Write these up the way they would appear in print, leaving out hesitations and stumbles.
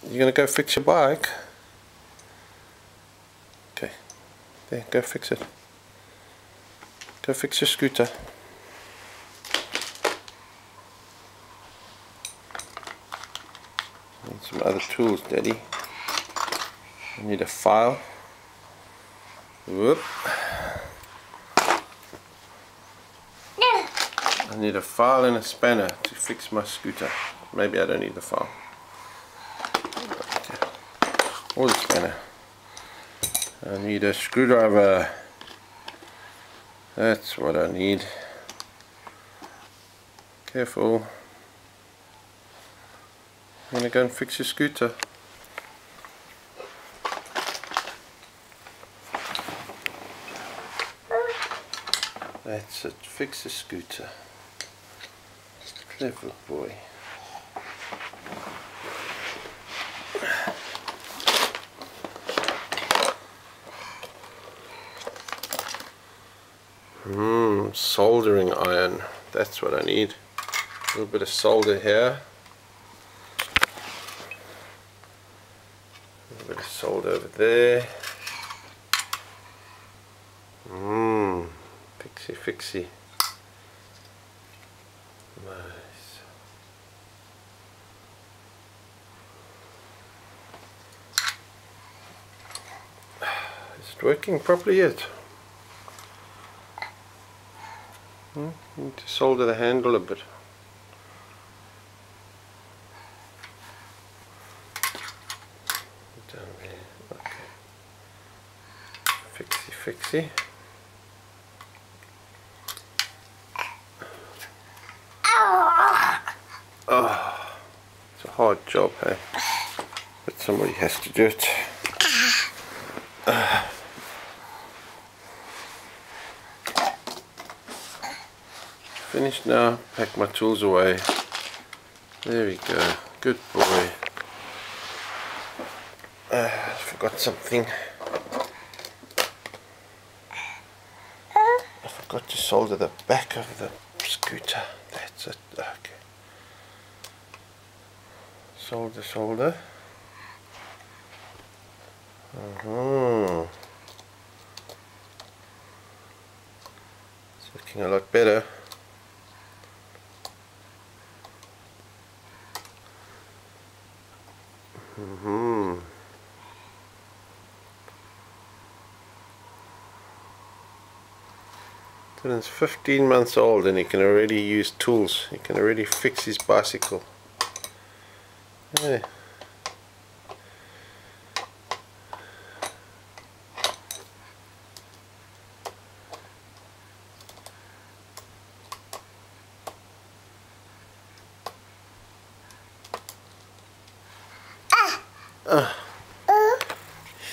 You're gonna go fix your bike? Okay, there, go fix it. Go fix your scooter. Need some other tools, Daddy. I need a file. Whoop. I need a file and a spanner to fix my scooter. Maybe I don't need the file. Or the spanner. I need a screwdriver. That's what I need. Careful. I'm gonna go and fix your scooter. That's it, fix the scooter. Clever boy. Soldering iron. That's what I need. A little bit of solder here. A little bit of solder over there. Fixie fixie. Nice. Is it working properly yet? Need to solder the handle a bit. Down there. Okay. Fixie fixie. Oh, it's a hard job, hey? But somebody has to do it. Finished now, pack my tools away. There we go, good boy. I forgot something. I forgot to solder the back of the scooter. That's it, okay. Solder, solder. It's looking a lot better. Dylan's 15 months old and he can already use tools. He can already fix his bicycle. Yeah.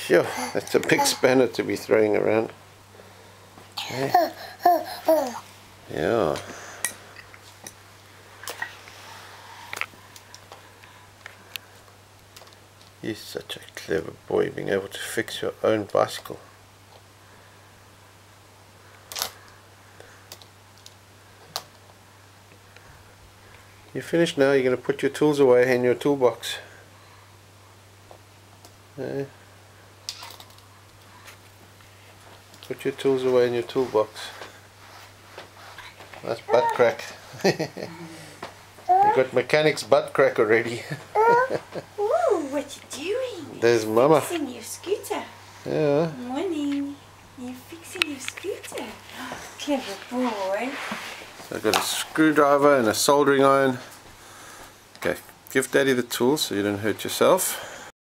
Sure, that's a big spanner to be throwing around. Yeah. Yeah. You're such a clever boy, being able to fix your own bicycle. You're finished now, you're going to put your tools away in your toolbox. Yeah. Put your tools away in your toolbox. That's butt crack. You got mechanic's butt crack already. Ooh, what you doing? There's Mama. Fixing your scooter. Yeah. Morning. You're fixing your scooter. Clever boy. So I've got a screwdriver and a soldering iron. Okay, give Daddy the tools so you don't hurt yourself.